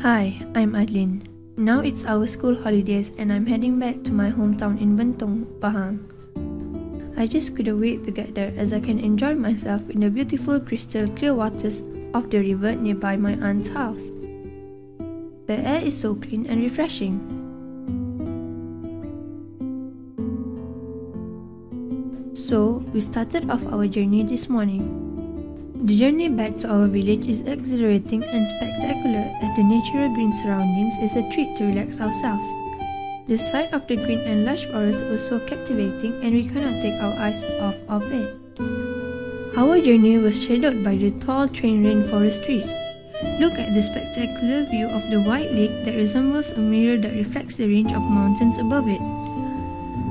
Hi, I'm Adlin. Now it's our school holidays and I'm heading back to my hometown in Bentong, Pahang. I just couldn't wait to get there as I can enjoy myself in the beautiful crystal clear waters of the river nearby my aunt's house. The air is so clean and refreshing. So, we started off our journey this morning. The journey back to our village is exhilarating and spectacular as the natural green surroundings is a treat to relax ourselves. The sight of the green and lush forest was so captivating and we cannot take our eyes off of it. Our journey was shadowed by the tall train rainforest trees. Look at the spectacular view of the wide lake that resembles a mirror that reflects the range of mountains above it.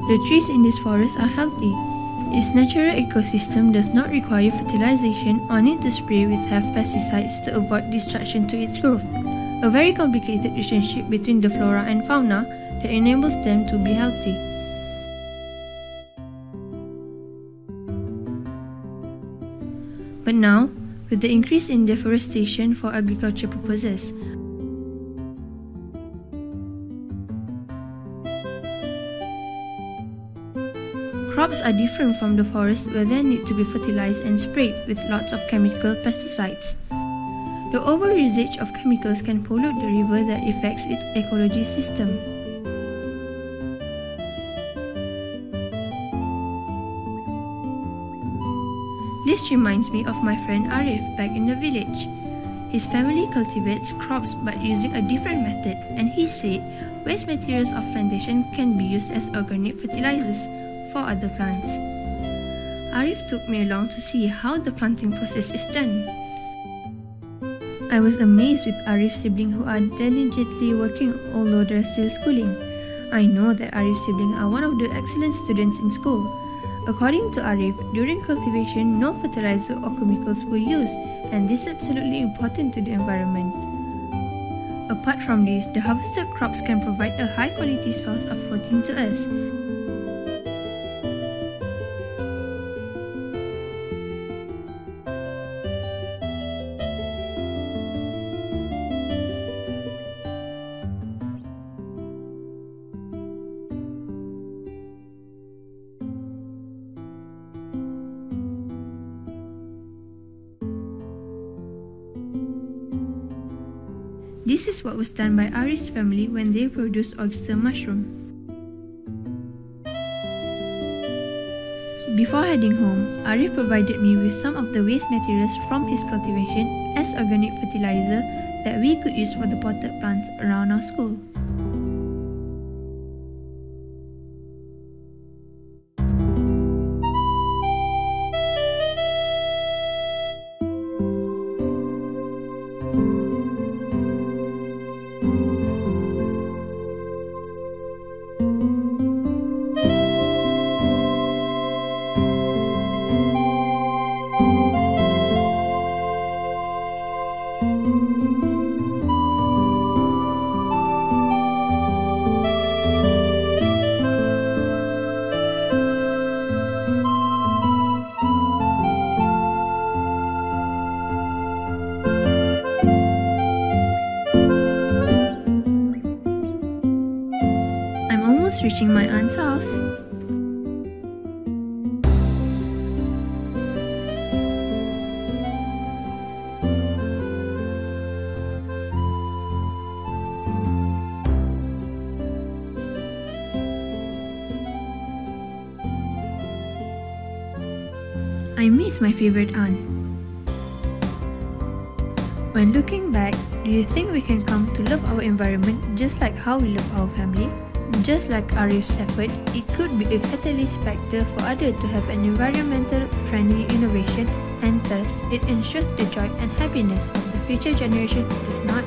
The trees in this forest are healthy. Its natural ecosystem does not require fertilization or need to spray with heavy pesticides to avoid destruction to its growth. A very complicated relationship between the flora and fauna that enables them to be healthy. But now, with the increase in deforestation for agriculture purposes, crops are different from the forest where they need to be fertilized and sprayed with lots of chemical pesticides. The over-usage of chemicals can pollute the river that affects its ecology system. This reminds me of my friend Arif back in the village. His family cultivates crops but using a different method, and he said waste materials of plantation can be used as organic fertilizers for other plants. Arif took me along to see how the planting process is done. I was amazed with Arif's siblings who are diligently working although they're still schooling. I know that Arif's siblings are one of the excellent students in school. According to Arif, during cultivation, no fertilizer or chemicals were used, and this is absolutely important to the environment. Apart from this, the harvested crops can provide a high-quality source of protein to us. This is what was done by Arif's family when they produced oyster mushroom. Before heading home, Arif provided me with some of the waste materials from his cultivation as organic fertilizer that we could use for the potted plants around our school. Reaching my aunt's house. I miss my favorite aunt. When looking back, do you think we can come to love our environment just like how we love our family? Just like Arif's effort, it could be a catalyst factor for others to have an environmental-friendly innovation, and thus it ensures the joy and happiness of the future generation is not